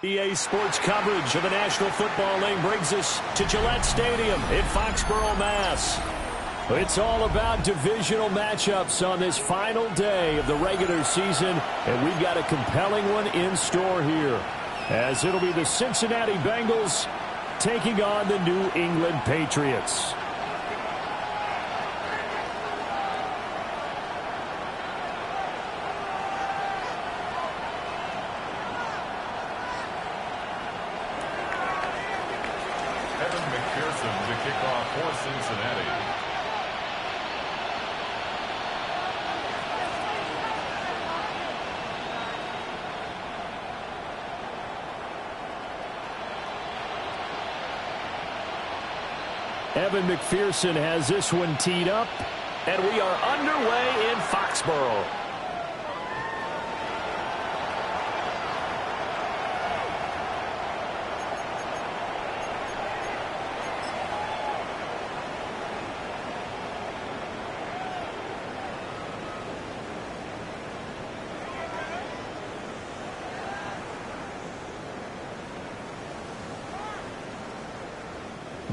EA Sports coverage of the National Football League brings us to Gillette Stadium in Foxborough, Mass. It's all about divisional matchups on this final day of the regular season, and we've got a compelling one in store here, as it'll be the Cincinnati Bengals taking on the New England Patriots. To kick off for Cincinnati. Evan McPherson has this one teed up, and we are underway in Foxborough.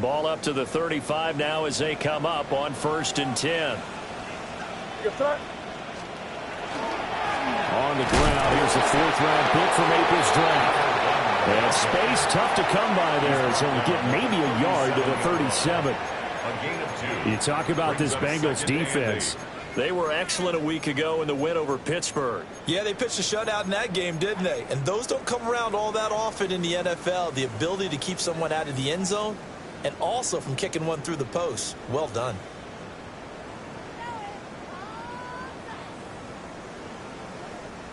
Ball up to the 35 now as they come up on 1st and 10. On the ground, here's the 4th-round pick from April's draft. And space tough to come by there as he'll get maybe a yard to the 37. You talk about this Bengals defense. They were excellent a week ago in the win over Pittsburgh. Yeah, they pitched a shutout in that game, didn't they? And those don't come around all that often in the NFL. The ability to keep someone out of the end zone, and also from kicking one through the post. Well done.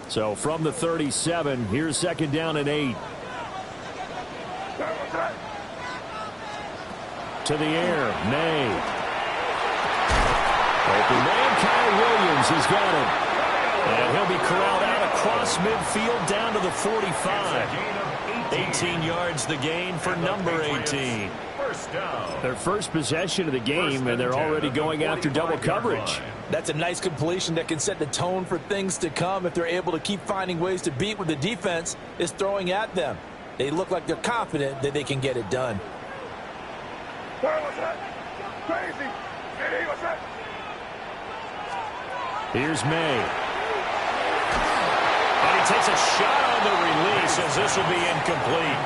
So from the 37, here's 2nd down and 8. To the air, May. Open man, Kyle Williams has got him. And he'll be corralled out across midfield down to the 45. 18 yards the gain for number 18. Their first possession of the game, and they're already going after double coverage. That's a nice completion that can set the tone for things to come if they're able to keep finding ways to beat what the defense is throwing at them. They look like they're confident that they can get it done. Here's May. And he takes a shot on the release as this will be incomplete.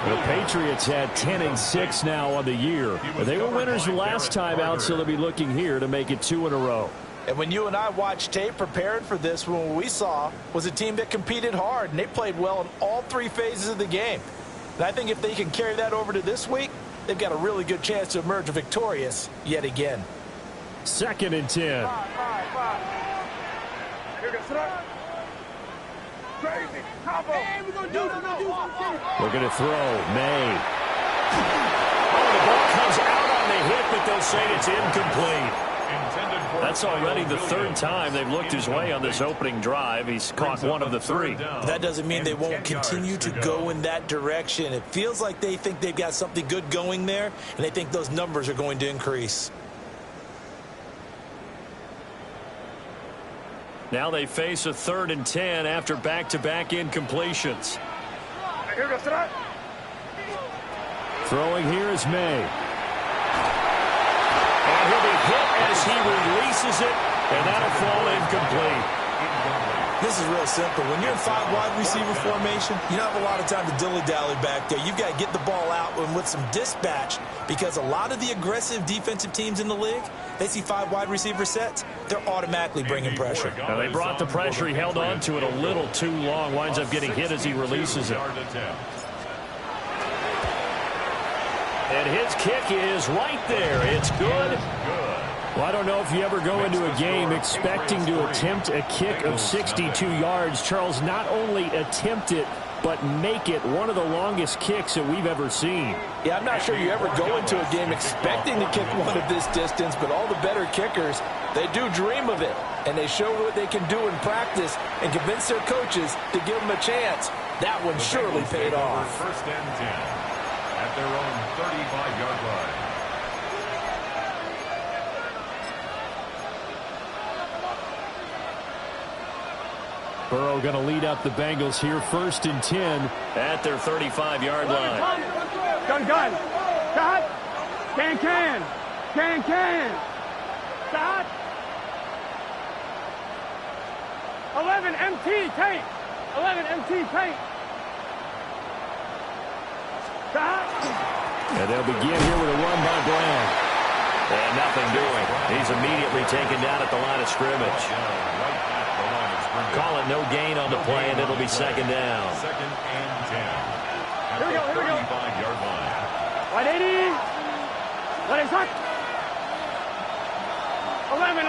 The Patriots had 10-6 now on the year. They were winners the last time out, so they'll be looking here to make it 2 in a row. And when you and I watched tape prepared for this, what we saw was a team that competed hard, and they played well in all 3 phases of the game. And I think if they can carry that over to this week, they've got a really good chance to emerge victorious yet again. 2nd and 10. We're going to throw. May. Oh, the ball comes out on the hit, but they'll say it's incomplete. That's already the 3rd time they've looked his way on this opening drive. He's caught 1 of the 3. That doesn't mean they won't continue to go in that direction. It feels like they think they've got something good going there, and they think those numbers are going to increase. Now they face a 3rd and 10 after back-to-back incompletions. Throwing here is May. And he'll be hit as he releases it, and that'll fall incomplete. This is real simple. When you're in 5 wide receiver formation, you don't have a lot of time to dilly-dally back there. You've got to get the ball out and with some dispatch, because a lot of the aggressive defensive teams in the league, they see 5 wide receiver sets, they're automatically bringing pressure. Now they brought the pressure. He held on to it a little too long. Winds up getting hit as he releases it. And his kick is right there. It's good. Well, I don't know if you ever go into a game expecting to attempt a kick of 62 yards. Charles, not only attempt it, but make it one of the longest kicks that we've ever seen. Yeah, I'm not sure you ever go into a game expecting to kick one of this distance, but all the better kickers, they do dream of it, and they show what they can do in practice and convince their coaches to give them a chance. That one surely paid off. 1st and 10 at their own 35-yard line. Burrow going to lead up the Bengals here, 1st and 10 at their 35-yard line. Gun. Stop. Can. Stop. 11 MT tape. 11 MT tape. Stop. And they'll begin here with a run by Brown. And nothing doing. He's immediately taken down at the line of scrimmage. Call it no gain on the play, and it'll be 2nd down. 2nd and 10. Here we go. 35-yard line. 180. Let it suck. 11.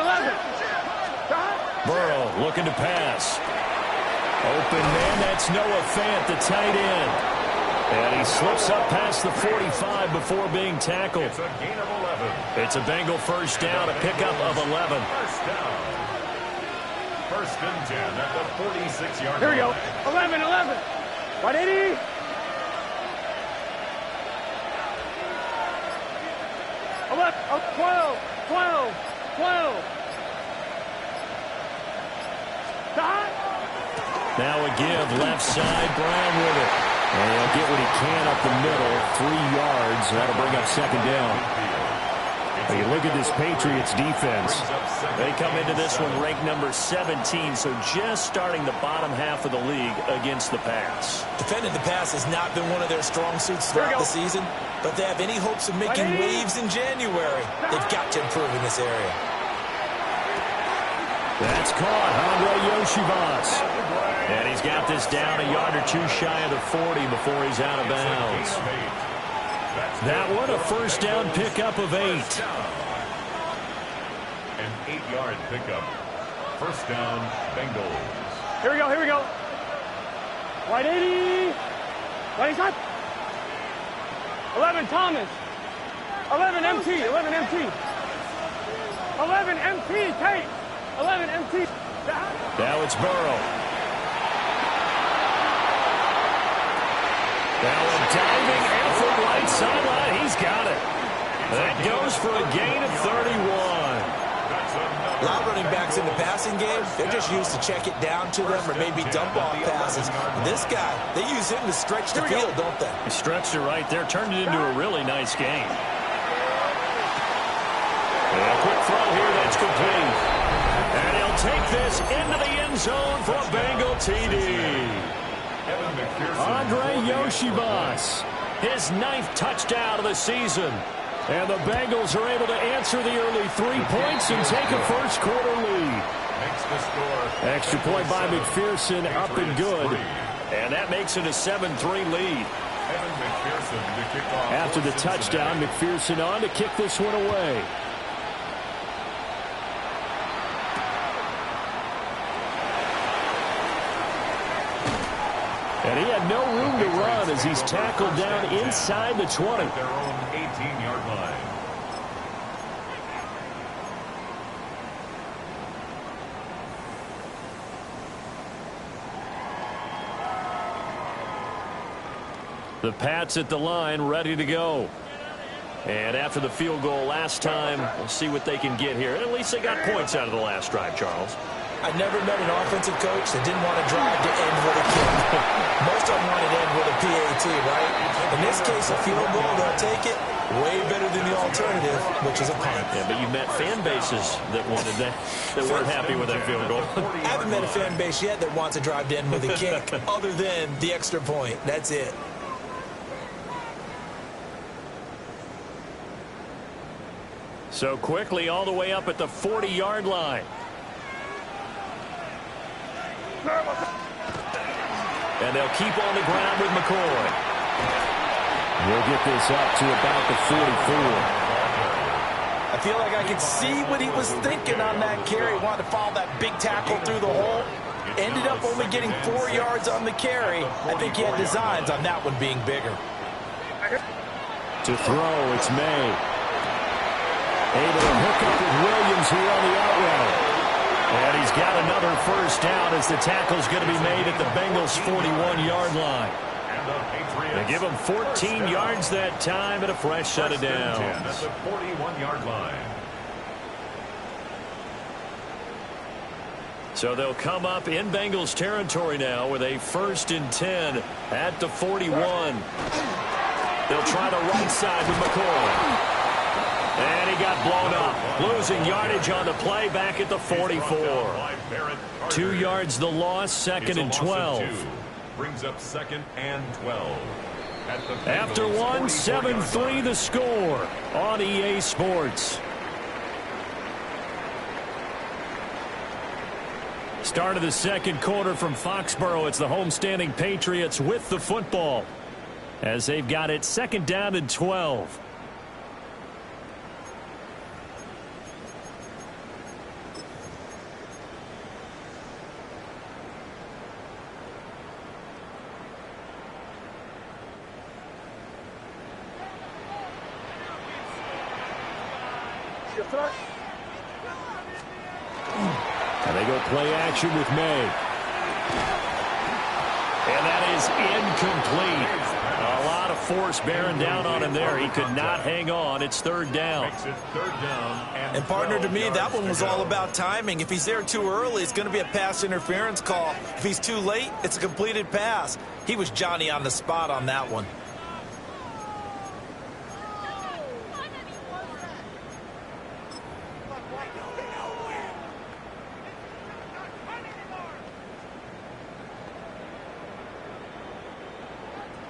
Stop. Burrow looking to pass. Open man, that's Noah Fant, the tight end. And he slips up past the 45 before being tackled. It's a gain of 11. It's a Bengal 1st down, a pickup of 11. 1st down. 1st and 10 at the 46-yard line. Here we go. 11. 180. 12. Stop. Now a give, left side, Brown with it. And he'll get what he can up the middle, 3 yards. That'll bring up 2nd down. When you look at this Patriots defense, they come into this one ranked number 17, so just starting the bottom half of the league against the pass. Defending the pass has not been one of their strong suits throughout the season, but they have any hopes of making waves in January. They've got to improve in this area. That's caught, Andre Yoshivas. And he's got this down a yard or 2 shy of the 40 before he's out of bounds. That one, a 1st down pickup of 8. An 8-yard pickup. 1st down, Bengals. Here we go. 180. 26. 11 Thomas. 11 MT. 11 MT tape. 11 MT. Now it's Burrow. Now a diving effort right sideline. He's got it. That goes for a gain of 31. A lot of running backs in the passing game, they're just used to check it down to them or maybe dump off passes. This guy, they use him to stretch the field, don't they? He stretched it right there, turned it into a really nice game. And a quick throw here, that's complete. And he'll take this into the end zone for a Bengal TD. Andre Yoshivas, his 9th touchdown of the season. And the Bengals are able to answer the early 3 points and take a 1st quarter lead. Extra point by McPherson, up and good. And that makes it a 7-3 lead. After the touchdown, McPherson on to kick this one away. And he had no room to run as he's tackled down inside the 20. Their own 18-yard line. The Pats at the line, ready to go. And after the field goal last time, we'll see what they can get here. At least they got points out of the last drive, Charles. I never met an offensive coach that didn't want to drive to end with a kick. Most of them want to end with a PAT, right? In this case, a field goal, they'll take it. Way better than the alternative, which is a punt. Yeah, but you met fan bases that wanted that weren't happy with that field goal. I haven't met a fan base yet that wants to drive to end with a kick, other than the extra point. That's it. So quickly all the way up at the 40-yard line. And they'll keep on the ground with McCoy. We'll get this up to about the 44. I feel like I could see what he was thinking on that carry. Wanted to follow that big tackle through the hole. Ended up only getting 4 yards on the carry. I think he had designs on that one being bigger. To throw, it's May. Able to hook up with Williams here on the out route. And he's got another 1st down as the tackle's going to be made at the Bengals' 41-yard line. They give him 14 yards that time and a fresh set of downs. At the 41-yard line. So they'll come up in Bengals territory now with a 1st and 10 at the 41. They'll try the right side with McCoy. And he got blown up. Losing yardage on the play back at the 44. 2 yards the loss, 2nd and 12. Brings up 2nd and 12. After one, 7-3 the score on EA Sports. Start of the second quarter from Foxborough. It's the homestanding Patriots with the football as they've got it 2nd down and 12. And they go play action with May. And that is incomplete. A lot of force bearing down on him there. He could not hang on. It's 3rd down. And partner, to me, that one was all about timing. If he's there too early, it's going to be a pass interference call. If he's too late, it's a completed pass. He was Johnny on the spot on that one.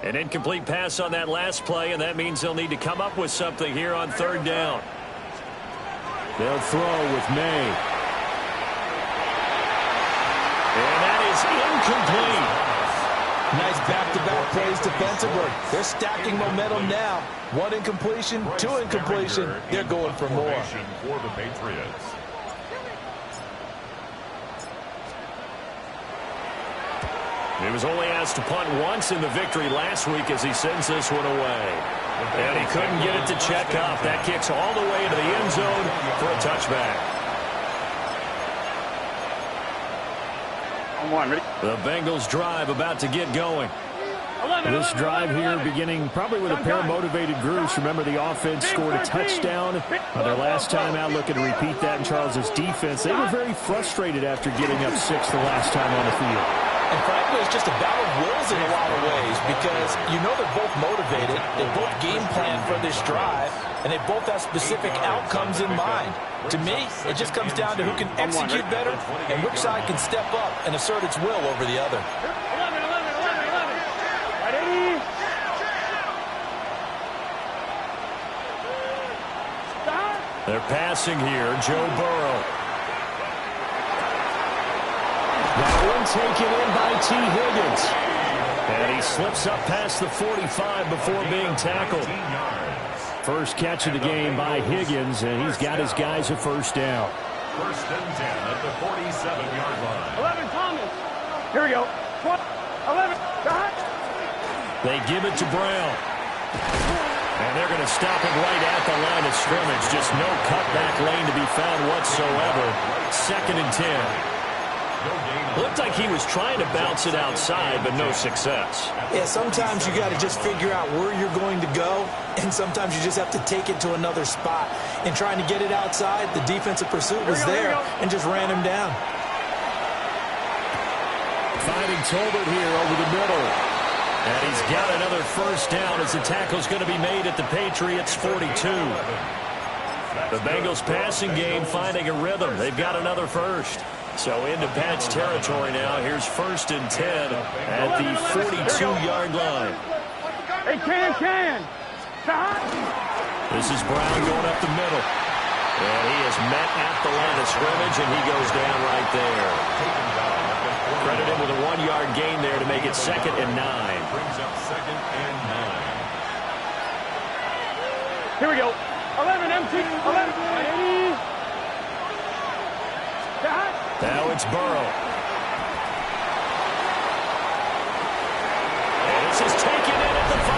An incomplete pass on that last play, and that means they'll need to come up with something here on 3rd down. They'll throw with May. And that is incomplete. Nice back-to-back plays defensively. They're stacking momentum now. 1 incompletion, 2 incompletion. They're going for more. For the Patriots. He was only asked to punt once in the victory last week as he sends this one away. And he couldn't get it to check up. That kicks all the way into the end zone for a touchback. The Bengals drive about to get going. This drive here beginning probably with a pair of motivated groups. Remember, the offense scored a touchdown on their last time out, looking to repeat that in Charles's defense. They were very frustrated after giving up 6 the last time on the field. And frankly, it's just a battle of wills in a lot of ways because you know they're both motivated, they both game plan for this drive, and they both have specific outcomes in mind. To me, it just comes down to who can execute better and which side can step up and assert its will over the other. 11. Ready? Stop. They're passing here, Joe Burrow. That one taken in by T. Higgins. And he slips up past the 45 before being tackled. First catch of the game by Higgins, and he's got his guys a 1st down. 1st and 10 at the 47-yard line. 11, Thomas. Here we go. 11. Shot. They give it to Brown. And they're going to stop him right at the line of scrimmage. Just no cutback lane to be found whatsoever. 2nd and 10. Looked like he was trying to bounce it outside, but no success. Yeah, sometimes you got to just figure out where you're going to go, and sometimes you just have to take it to another spot. And trying to get it outside, the defensive pursuit was there and just ran him down. Finding Tolbert here over the middle. And he's got another 1st down as the tackle's going to be made at the Patriots' 42. The Bengals passing game finding a rhythm. They've got another 1st. So into Pat's territory now. Here's 1st and 10 at the 42-yard line. Hey, can. Stop. This is Brown going up the middle. And he is met at the line of scrimmage, and he goes down right there. Credit him with a 1-yard gain there to make it 2nd and 9. Brings up 2nd and 9. Here we go. 11, empty. 11. Ready? Shot. Now it's Burrow. And this is taken in at the 5.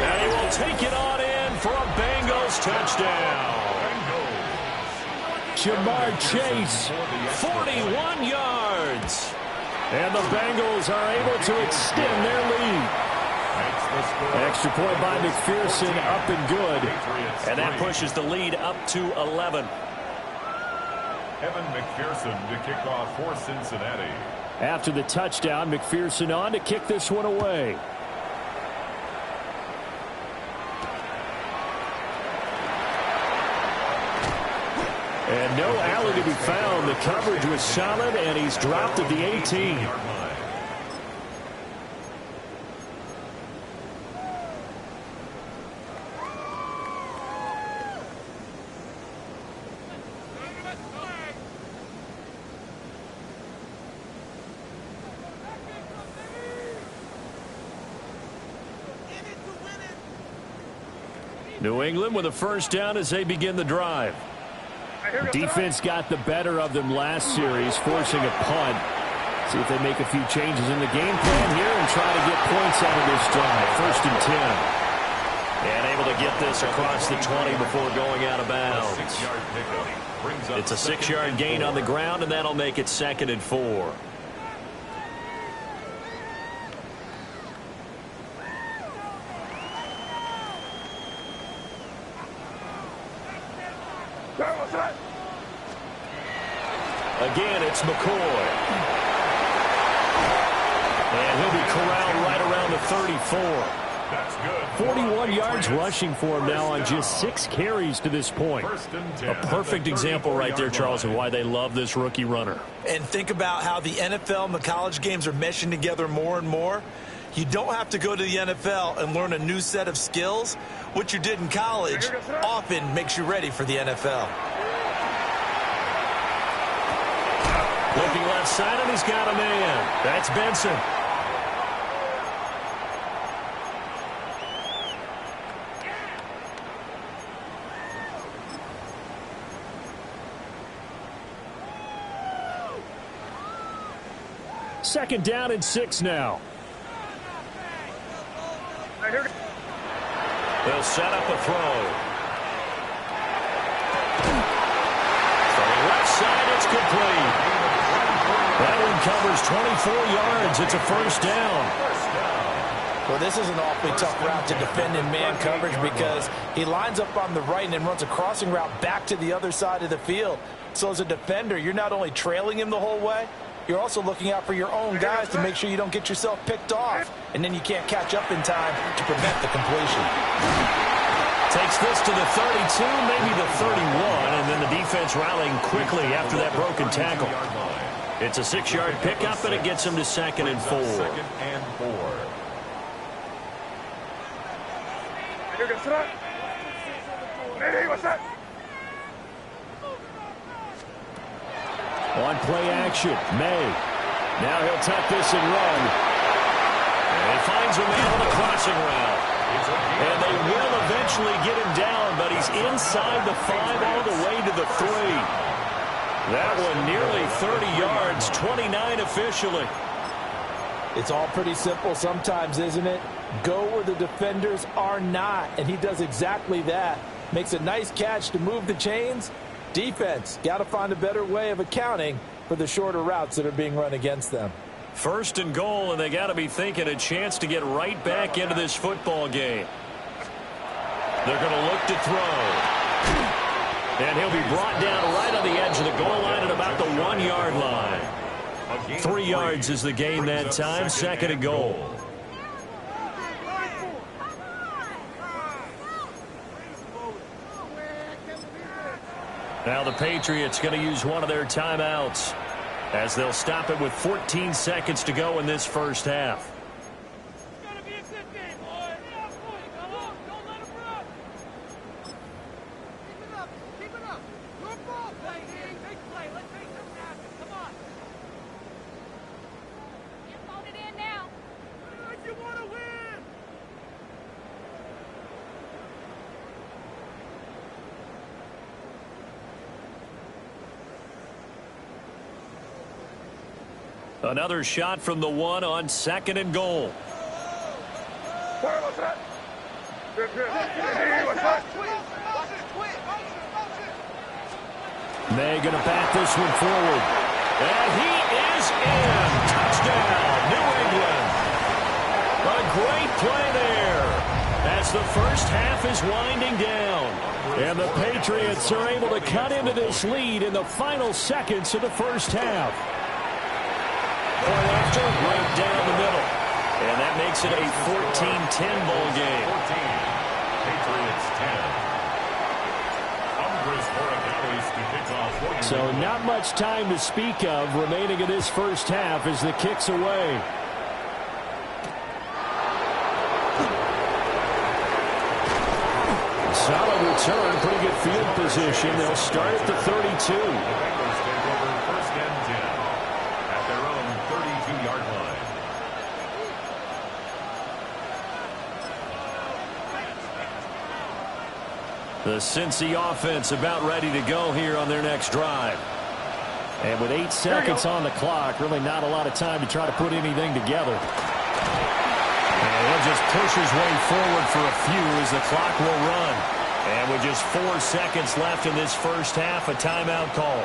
And he will take it on in for a Bengals touchdown. Jamar Chase, 41 yards. And the Bengals are able to extend their lead. Extra point by McPherson, up and good. And that pushes the lead up to 11. Evan McPherson to kick off for Cincinnati. After the touchdown, McPherson on to kick this one away. And no alley to be found. The coverage was solid, and he's dropped at the 18. New England with a first down as they begin the drive. Defense got the better of them last series, forcing a punt. See if they make a few changes in the game plan here and try to get points out of this drive. First and 10. And able to get this across the 20 before going out of bounds. It's a 6-yard gain on the ground, and that'll make it 2nd and 4. Again, it's McCoy. And he'll be corralled right around the 34. That's good. 41 yards rushing for him now on just 6 carries to this point. A perfect example right there, Charles, of why they love this rookie runner. And think about how the NFL and the college games are meshing together more and more. You don't have to go to the NFL and learn a new set of skills. What you did in college often makes you ready for the NFL. Looking left side, and he's got a man. That's Benson. Second down and 6 now. They'll set up a throw. From the left side, it's complete. That one covers 24 yards. It's a first down. Well, this is an awfully tough route to defend in man coverage because he lines up on the right and then runs a crossing route back to the other side of the field. So as a defender, you're not only trailing him the whole way, you're also looking out for your own guys to make sure you don't get yourself picked off. And then you can't catch up in time to prevent the completion. Takes this to the 32, maybe the 31, and then the defense rallying quickly after that broken tackle. It's a 6-yard pickup, and it gets him to 2nd and 4. 2nd and 4. On play action, May. Now he'll tuck this and run. And he finds a man on the crossing route. And they will eventually get him down, but he's inside the 5 all the way to the 3. That one nearly 30 yards, 29 officially. It's all pretty simple sometimes, isn't it? Go where the defenders are not, and he does exactly that. Makes a nice catch to move the chains. Defense, got to find a better way of accounting for the shorter routes that are being run against them. First and goal, and they got to be thinking a chance to get right back into this football game. They're going to look to throw. And he'll be brought down right on the edge of the goal line at about the 1-yard line. 3 yards is the gain that time, 2nd and goal. Now the Patriots going to use one of their timeouts as they'll stop it with 14 seconds to go in this first half. Another shot from the 1 on 2nd and goal. May going to bat this one forward. And he is in. Touchdown, New England. A great play there as as the first half is winding down. And the Patriots are able to cut into this lead in the final seconds of the first half. Point after, right down the middle. And that makes it a 14-10 ball game. 14. Patriots 10. So not much time to speak of remaining in this first half as the kick's away. Solid return, pretty good field position. They'll start at the 32. The Bengals take over first and 10 at their own 32-yard line. The Cincy offense about ready to go here on their next drive. And with 8 seconds on the clock, really not a lot of time to try to put anything together. And he'll just push his way forward for a few as the clock will run. And with just 4 seconds left in this first half, a timeout call.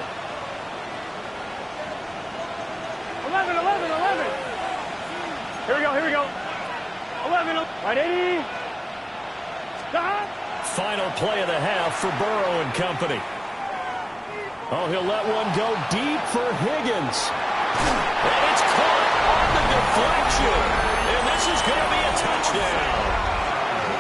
11. Here we go. 11. Right, 80. Stop. Final play of the half for Burrow and company. Oh, he'll let one go deep for Higgins. And it's caught on the deflection. And this is going to be a touchdown.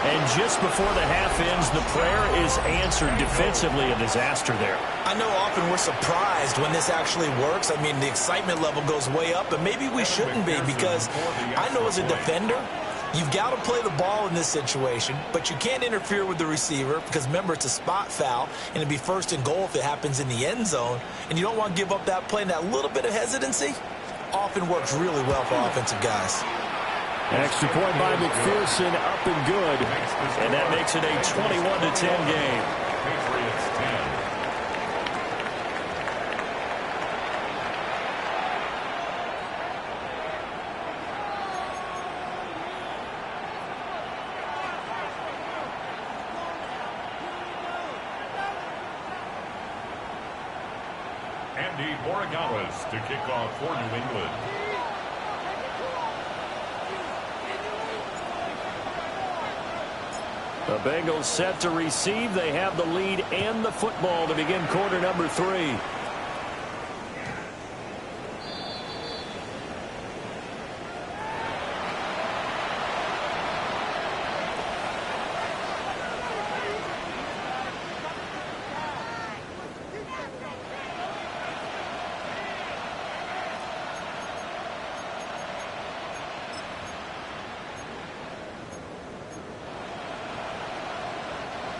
And just before the half ends, the prayer is answered defensively. A disaster there. I know often we're surprised when this actually works. I mean, the excitement level goes way up, but maybe we shouldn't be, because I know as a defender, you've got to play the ball in this situation, but you can't interfere with the receiver because, remember, it's a spot foul, and it'd be first and goal if it happens in the end zone, and you don't want to give up that play, and that little bit of hesitancy often works really well for offensive guys. An extra point by McPherson, up and good, and that makes it a 21-10 game. Patriots 10. Andy Borregales to kick off for New England. The Bengals set to receive. They have the lead and the football to begin quarter number 3.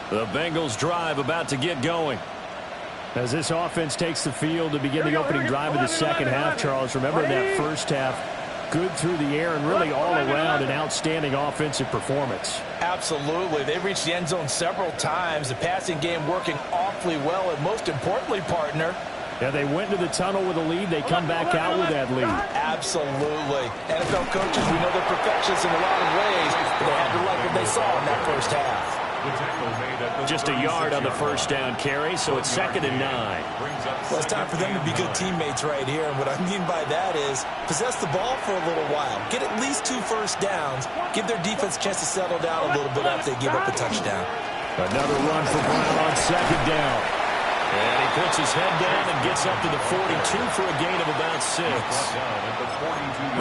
The Bengals drive about to get going. As this offense takes the field to begin the opening drive of the second half, Charles, remember in that first half, good through the air and really all around an outstanding offensive performance. Absolutely. They've reached the end zone several times. The passing game working awfully well, and most importantly, partner, yeah, they went to the tunnel with a lead. They come back out with that lead. Absolutely. NFL coaches, we know they're perfectionists in a lot of ways, but they had to like what they saw in that first half. Just a yard on the first down carry, so it's 2nd and 9. Well, it's time for them to be good teammates right here, and what I mean by that is possess the ball for a little while, get at least 2 first downs, give their defense a chance to settle down a little bit after they give up a touchdown. Another run for Brown on 2nd down. And he puts his head down and gets up to the 42 for a gain of about 6.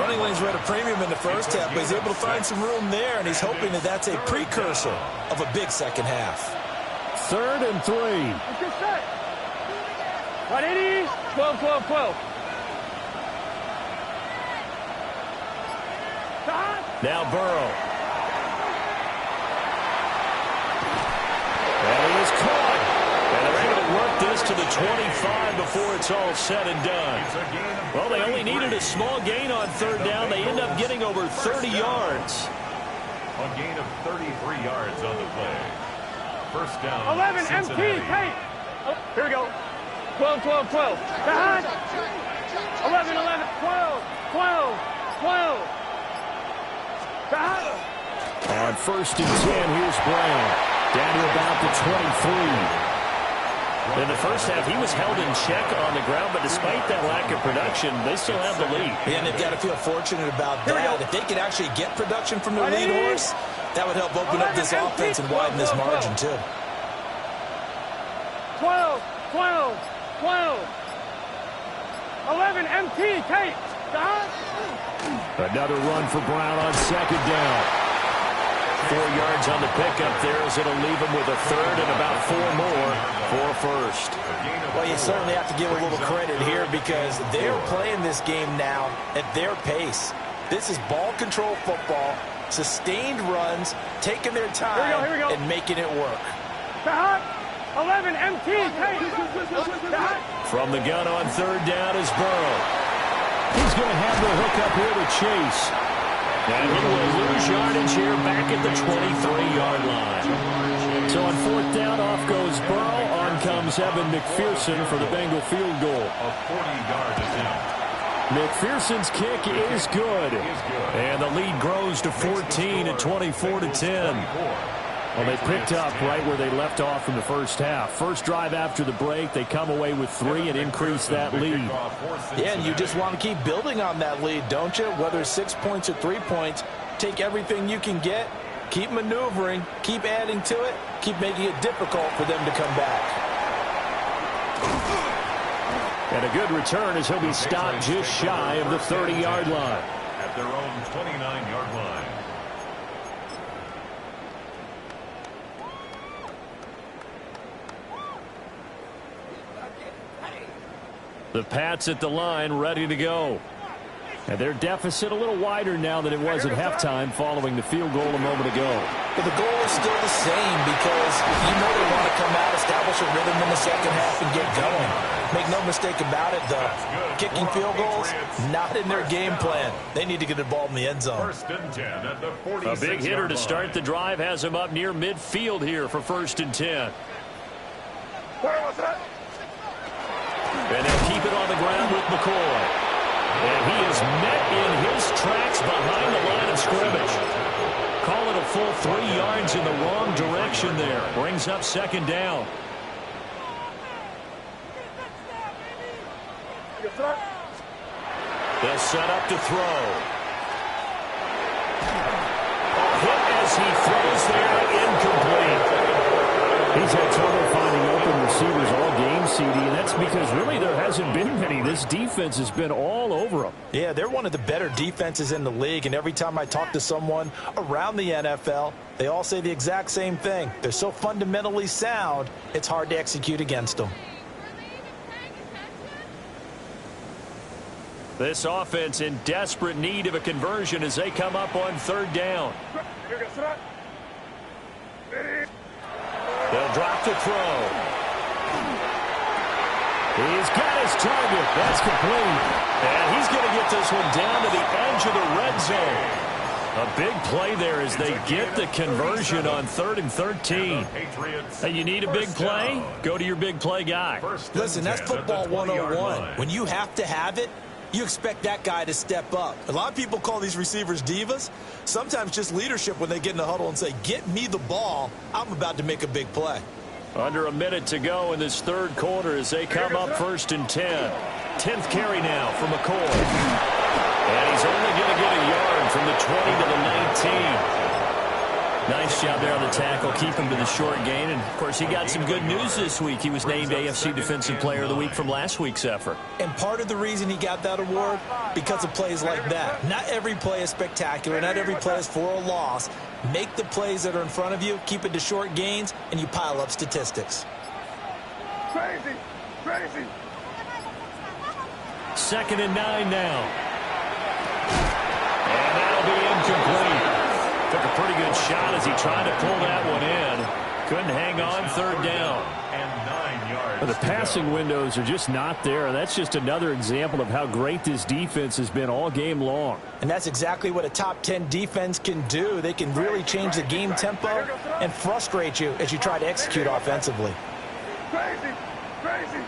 Running lanes were at a premium in the first half, but he's able to find some room there, and he's hoping that that's a precursor of a big second half. 3rd and 3. What's your set? 180. 12. Now Burrow. And he is caught. And they're able to work this to the 25 before it's all said and done. Well, they only needed a small gain on 3rd down. They end up getting over 30 yards. A gain of 33 yards on the play. First down. 11 Cincinnati. MT. Hey. Here we go. 12. 11. 12. On 1st and 10, here's Brown. Down to about the 23. In the first half, he was held in check on the ground, but despite that lack of production, they still have the lead. Yeah, and they've got to feel fortunate about that. If they can actually get production from their lead horse, That would help open up this offense and widen this margin, too. 12, 12, 12. 11, MT, Kate. Another run for Brown on second down. 4 yards on the pickup there as it'll leave him with a third and about 4 more for first. Well, you certainly have to give a little credit here because they're playing this game now at their pace. This is ball control football, sustained runs, taking their time Here we go. and making it work. 11, MT, Kate. From the gun on third down is Burrow. He's going to have the hook up here to Chase. And he will lose yardage here back at the 23-yard line. So on fourth down, off goes Burrow. On comes Evan McPherson for the Bengal field goal. A 40-yard attempt. McPherson's kick is good. And the lead grows to 14 at 24-10. Well, they picked up right where they left off in the first half. First drive after the break, they come away with 3 and increase that lead. Yeah, and you just want to keep building on that lead, don't you? Whether it's 6 points or 3 points, take everything you can get, keep maneuvering, keep adding to it, keep making it difficult for them to come back. And a good return as he'll be stopped just shy of the 30-yard line. At their own 29-yard line. The Pats at the line, ready to go. And their deficit a little wider now than it was at halftime following the field goal a moment ago. But the goal is still the same because you know they want to come out, establish a rhythm in the second half, and get going. Make no mistake about it, though. Kicking field goals, not in their game plan. They need to get the ball in the end zone. First and 10 at the 46-yard A big hitter to line. start the drive has him up near midfield here for first and 10. And they'll keep it on the ground with McCoy. And he is met in his tracks behind the line of scrimmage. Call it a full 3 yards in the wrong direction there. Brings up second down. They'll set up to throw. Hit as he throws there, incomplete. He's had trouble finding open receivers all game, CD, and that's because really there hasn't been many. This defense has been all over them. Yeah, they're one of the better defenses in the league, and every time I talk to someone around the NFL, they all say the exact same thing. They're so fundamentally sound, it's hard to execute against them. This offense in desperate need of a conversion as they come up on third down. They'll drop to throw. He's got his target. That's complete. And he's going to get this one down to the edge of the red zone. A big play there as they get the conversion on 3rd and 13. Hey, you need a big play? Go to your big play guy. Listen, that's football 101. When you have to have it, you expect that guy to step up. A lot of people call these receivers divas. Sometimes just leadership when they get in the huddle and say, get me the ball. I'm about to make a big play. Under a minute to go in this third quarter as they come up 1st and 10. 10th carry now for McCoy. And he's only going to get a yard from the 20 to the 19. Nice job there on the tackle. Keep him to the short gain. And, of course, he got some good news this week. He was named AFC Defensive Player of the Week from last week's effort. And part of the reason he got that award, because of plays like that. Not every play is spectacular. Not every play is for a loss. Make the plays that are in front of you, keep it to short gains, and you pile up statistics. Crazy, crazy. 2nd and 9 now. And that'll be incomplete. Took a pretty good shot as he tried to pull that one in. Couldn't hang on 3rd down. And 9 yards. But the passing windows are just not there. That's just another example of how great this defense has been all game long. And that's exactly what a top 10 defense can do. They can really change the game tempo and frustrate you as you try to execute offensively. Crazy, crazy.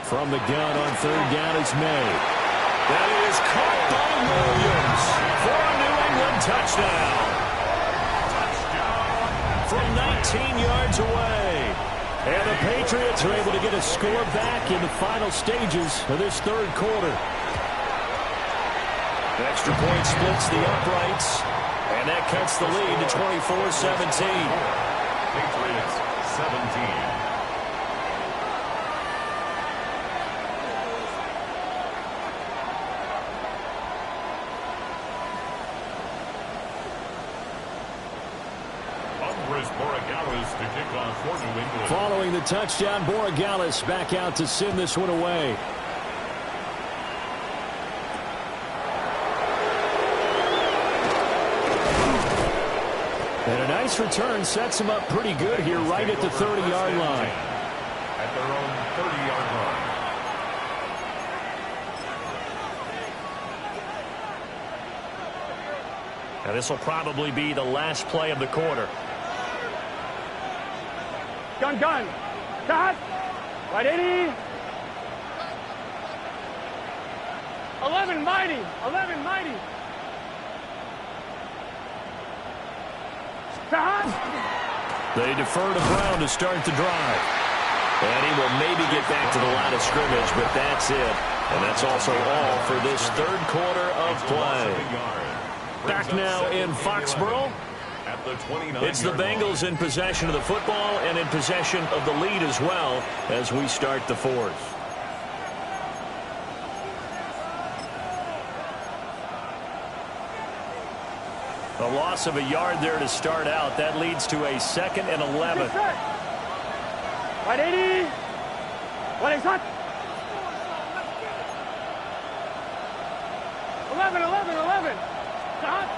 From the gun on 3rd down is May. That is caught by Williams for a New England touchdown. From 19 yards away. And the Patriots are able to get a score back in the final stages of this third quarter. Extra point splits the uprights, and that cuts the lead to 24-17. Patriots 17. To kick off for New England. Following the touchdown, Borregales back out to send this one away. And a nice return sets him up pretty good here right at the 30-yard line. At their own 30-yard line. Now this will probably be the last play of the quarter. Gun. Cut. Right 80. 11 mighty. 11 mighty. Cut. They defer to Brown to start the drive. And he will maybe get back to the line of scrimmage, but that's it. And that's also all for this third quarter of play. Back now in Foxborough. It's the Bengals in possession of the football and in possession of the lead as well as we start the fourth. A loss of a yard there to start out. That leads to a 2nd and 11. Right 80. What is that? 11. Stop.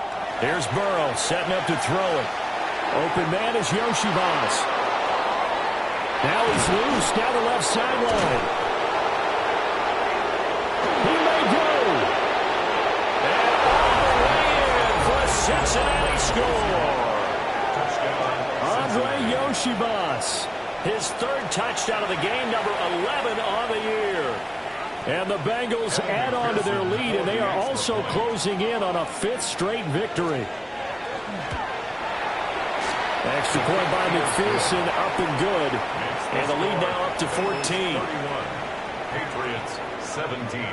Here's Burrow setting up to throw it. Open man is Yoshibas. Now he's loose down the left sideline. He may go. And all the way in for a Cincinnati score. Andre Yoshibas. His 3rd touchdown of the game, number 11 on the year. And the Bengals add on to their lead, and they are also closing in on a 5th straight victory. Extra point by McPherson, up and good. And the lead now up to 14. Patriots 17.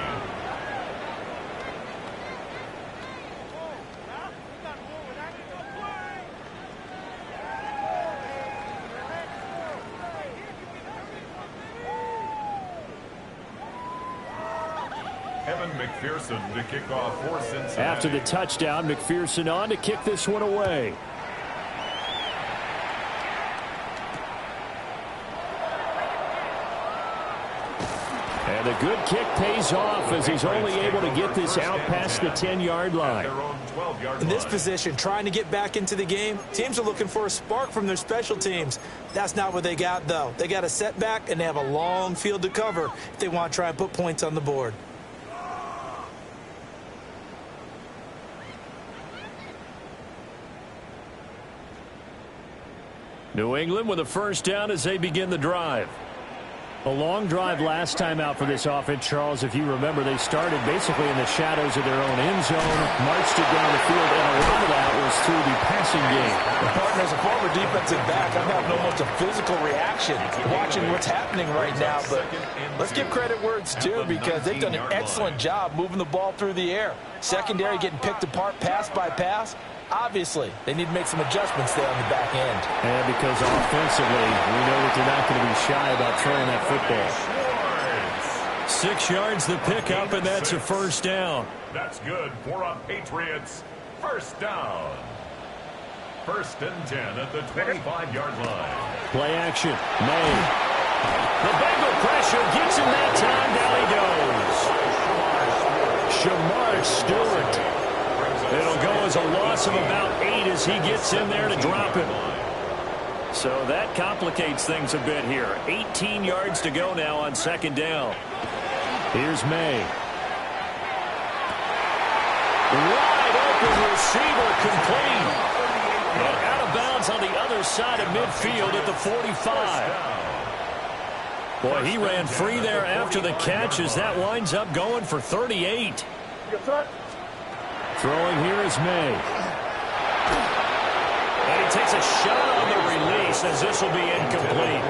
McPherson to kick off for Cincinnati. After the touchdown, McPherson on to kick this one away. And a good kick pays off as he's only able to get this out past the 10-yard line. In this position, trying to get back into the game, teams are looking for a spark from their special teams. That's not what they got, though. They got a setback, and they have a long field to cover if they want to try and put points on the board. New England with a first down as they begin the drive. A long drive last time out for this offense, Charles. If you remember, they started basically in the shadows of their own end zone, marched it down the field, and a lot of that was through the passing game. The partner, as a former defensive back, I'm having almost a physical reaction watching what's happening right now. But let's give credit where it's due, because they've done an excellent job moving the ball through the air. Secondary getting picked apart pass by pass. Obviously, they need to make some adjustments there on the back end. And because offensively, we know that they're not going to be shy about throwing that football. 6 yards the pickup, and that's a first down. That's good for a Patriots first down. 1st and 10 at the 25-yard line. Play action. May. The Bengal pressure gets him that time. Down he goes. Shamar Stewart. It'll go as a loss of about 8 as he gets in there to drop it. So that complicates things a bit here. 18 yards to go now on 2nd down. Here's May. Wide open receiver complete. And out of bounds on the other side of midfield at the 45. Boy, he ran free there after the catch as that winds up going for 38. Throwing here is May. And he takes a shot on the release as this will be incomplete.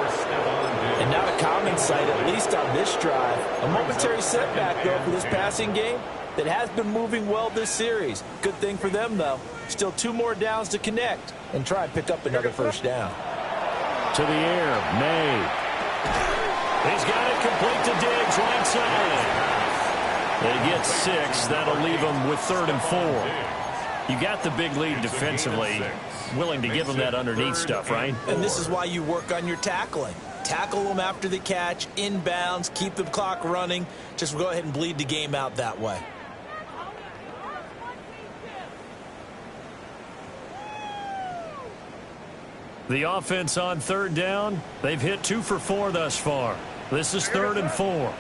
And not a common sight, at least on this drive. A momentary setback, though, for this passing game. that has been moving well this series. Good thing for them, though. Still 2 more downs to connect and try and pick up another first down. To the air, May. He's got it complete to Diggs, right side. They get 6. That'll leave them with 3rd and 4. You got the big lead defensively. Willing to give them that underneath stuff, right? And this is why you work on your tackling. Tackle them after the catch, inbounds, keep the clock running. Just go ahead and bleed the game out that way. The offense on 3rd down. They've hit 2 for 4 thus far. This is 3rd and 4.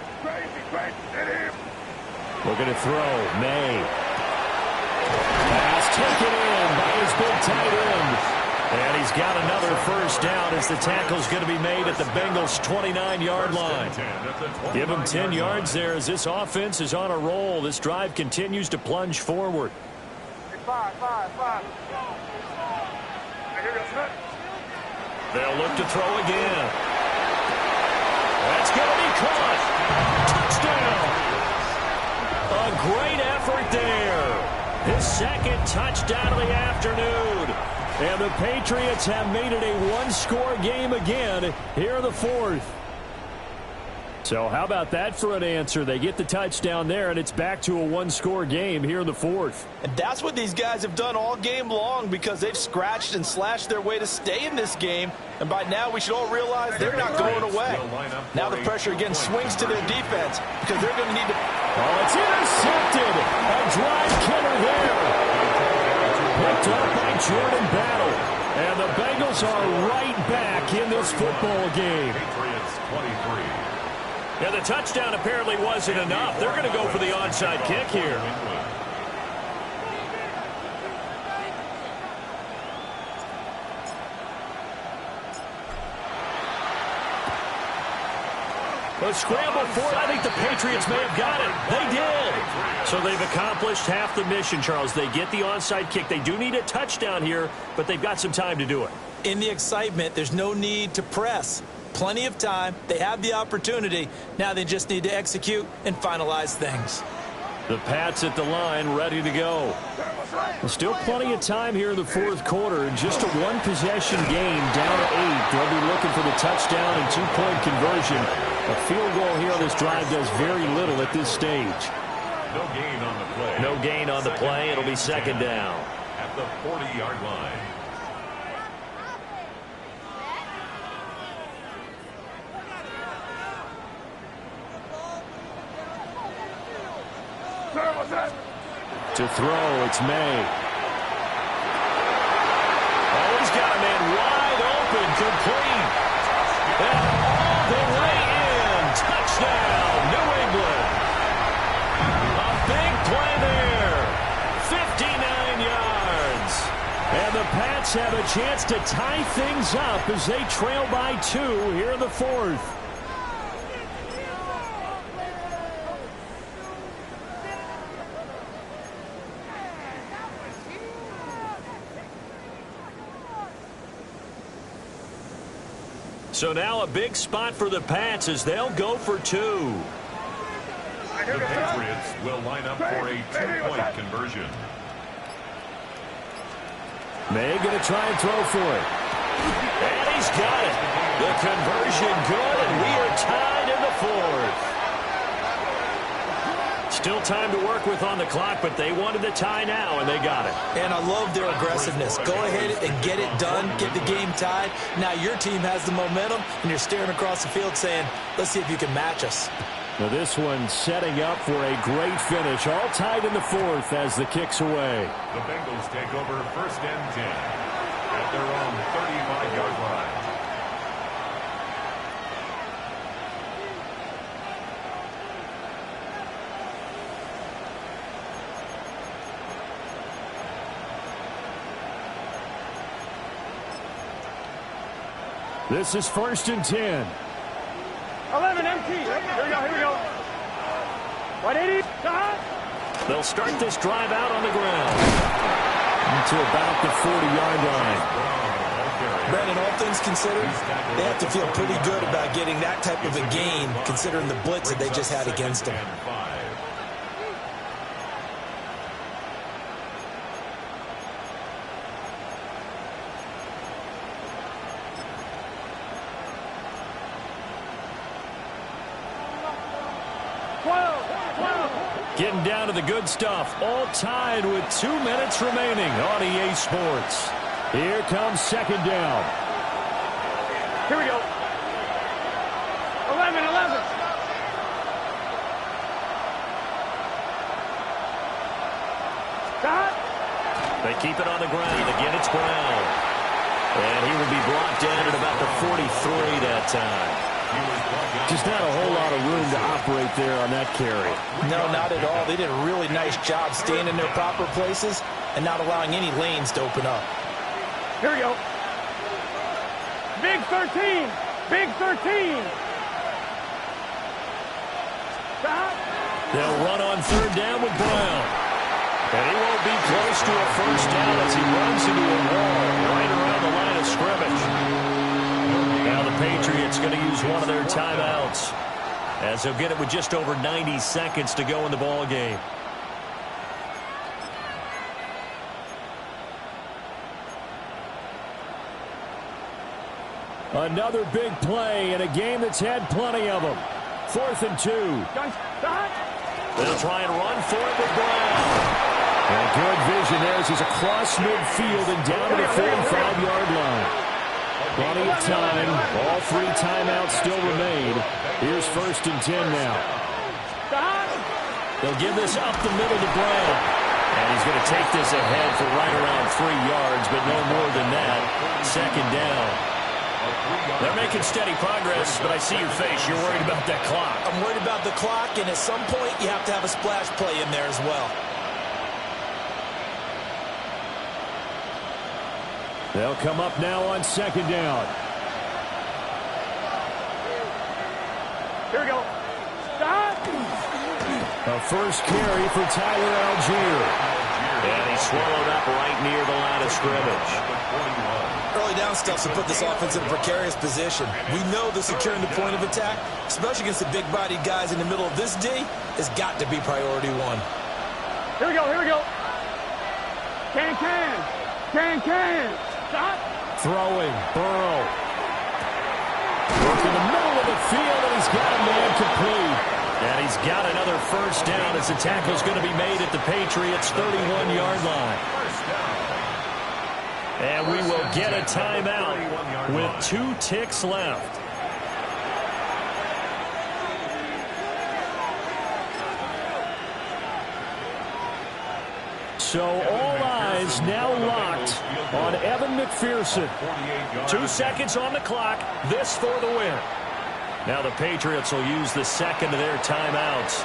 Looking to throw. May. Pass taken in by his big tight end. And he's got another first down as the tackle's going to be made at the Bengals' 29-yard line. Give him 10 yards there as this offense is on a roll. This drive continues to plunge forward. They'll look to throw again. That's going to be caught. Touchdown. A great effort there. His 2nd touchdown of the afternoon. And the Patriots have made it a 1-score game again here in the 4th. So how about that for an answer? They get the touchdown there, and it's back to a 1-score game here in the 4th. And that's what these guys have done all game long because they've scratched and slashed their way to stay in this game. And by now, we should all realize they're not going away. Now the pressure again swings to their defense because they're going to need to... Oh, it's intercepted. A drive killer there. Picked up by Jordan Battle. And the Bengals are right back in this football game. Patriots 23. Yeah, the touchdown apparently wasn't enough. They're going to go for the onside kick here. A scramble for it. I think the Patriots may have got it. They did. So they've accomplished half the mission, Charles. They get the onside kick. They do need a touchdown here, but they've got some time to do it. In the excitement, there's no need to press. Plenty of time. They have the opportunity. Now they just need to execute and finalize things. The Pats at the line, ready to go. Still plenty of time here in the 4th quarter. Just a 1-possession game, down to 8. They'll be looking for the touchdown and 2-point conversion. A field goal here on this drive does very little at this stage. No gain on the play. No gain on the play. It'll be 2nd down. At the 40-yard line. To throw, it's May. Oh, he's got a man wide open, complete. And all the way in. Touchdown, New England. A big play there. 59 yards. And the Pats have a chance to tie things up as they trail by 2 here in the 4th. So now a big spot for the Pats as they'll go for 2. The Patriots will line up for a 2-point conversion. May going to try and throw for it. And he's got it. The conversion good, and we are tied in the 4th. Still time to work with on the clock, but they wanted the tie now, and they got it. And I love their aggressiveness. Go ahead and get it done, get the game tied. Now your team has the momentum, and you're staring across the field saying, let's see if you can match us. Now this one setting up for a great finish, all tied in the 4th as the kick's away. The Bengals take over 1st and 10 at their own 35-yard line. This is 1st and 10. 11 empty. Here we go. 180. They'll start this drive out on the ground to about the 40-yard line. Brandon, all things considered, they have to feel pretty good about getting that type of a gain considering the blitz that they just had against them. Getting down to the good stuff. All tied with 2 minutes remaining on EA Sports. Here comes second down. Here we go. 11. Stop. They keep it on the ground. Again, it's Brown. And he will be brought down at about the 43 that time. Just not a whole lot of room to operate there on that carry. No, not at all. They did a really nice job staying in their proper places and not allowing any lanes to open up. Here we go. Big 13. Big 13. Stop. They'll run on third down with Brown. And he won't be close to a first down as he runs into a wall right around the line of scrimmage. Now the Patriots going to use one of their timeouts as they'll get it with just over 90 seconds to go in the ball game. Another big play in a game that's had plenty of them. 4th and 2. They'll try and run for it with Brown. And good vision there as he's across midfield and down to the 45-yard line. Plenty of time. All 3 timeouts still remain. Here's 1st and 10 now. They'll give this up the middle to Brown. And he's going to take this ahead for right around 3 yards, but no more than that. Second down. They're making steady progress, but I see your face. You're worried about that clock. I'm worried about the clock, and at some point you have to have a splash play in there as well. They'll come up now on second down. Here we go. Stop. A first carry for Tyler Algier. And he's swallowed up right near the line of scrimmage. Early down stuff to put this offense in a precarious position. We know the securing the point of attack, especially against the big-bodied guys in the middle of this D, has got to be priority one. Here we go. Here we go. Can. Stop. Throwing. Burrow. Work in the middle of the field, and he's got a man complete. And he's got another first down as the tackle's going to be made at the Patriots' 31-yard line. And we will get a timeout with 2 ticks left. So all eyes now locked on Evan McPherson. 2 seconds on the clock. This for the win. Now the Patriots will use the second of their timeouts.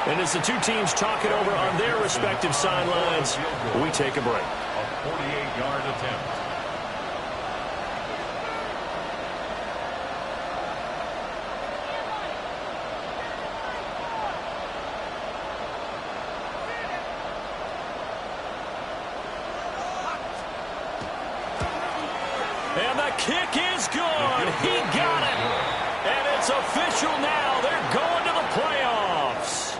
And as the 2 teams talk it over on their respective sidelines, we take a break. A 48-yard attempt. And the kick is good. He got it. And it's official now. They're going to the playoffs.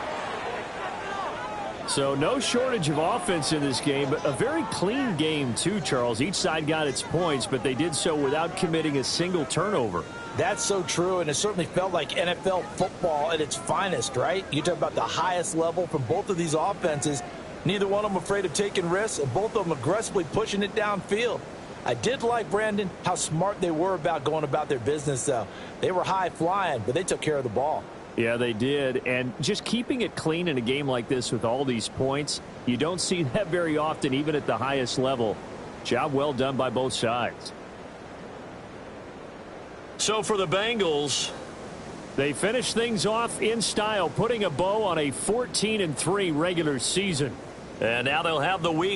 So no shortage of offense in this game, but a very clean game too, Charles. Each side got its points, but they did so without committing a single turnover. That's so true, and it certainly felt like NFL football at its finest, right? You talk about the highest level from both of these offenses. Neither one of them afraid of taking risks, and both of them aggressively pushing it downfield. I did like, Brandon, how smart they were about going about their business, though. They were high-flying, but they took care of the ball. Yeah, they did. And just keeping it clean in a game like this with all these points, you don't see that very often, even at the highest level. Job well done by both sides. So for the Bengals, they finish things off in style, putting a bow on a 14-3 regular season. And now they'll have the week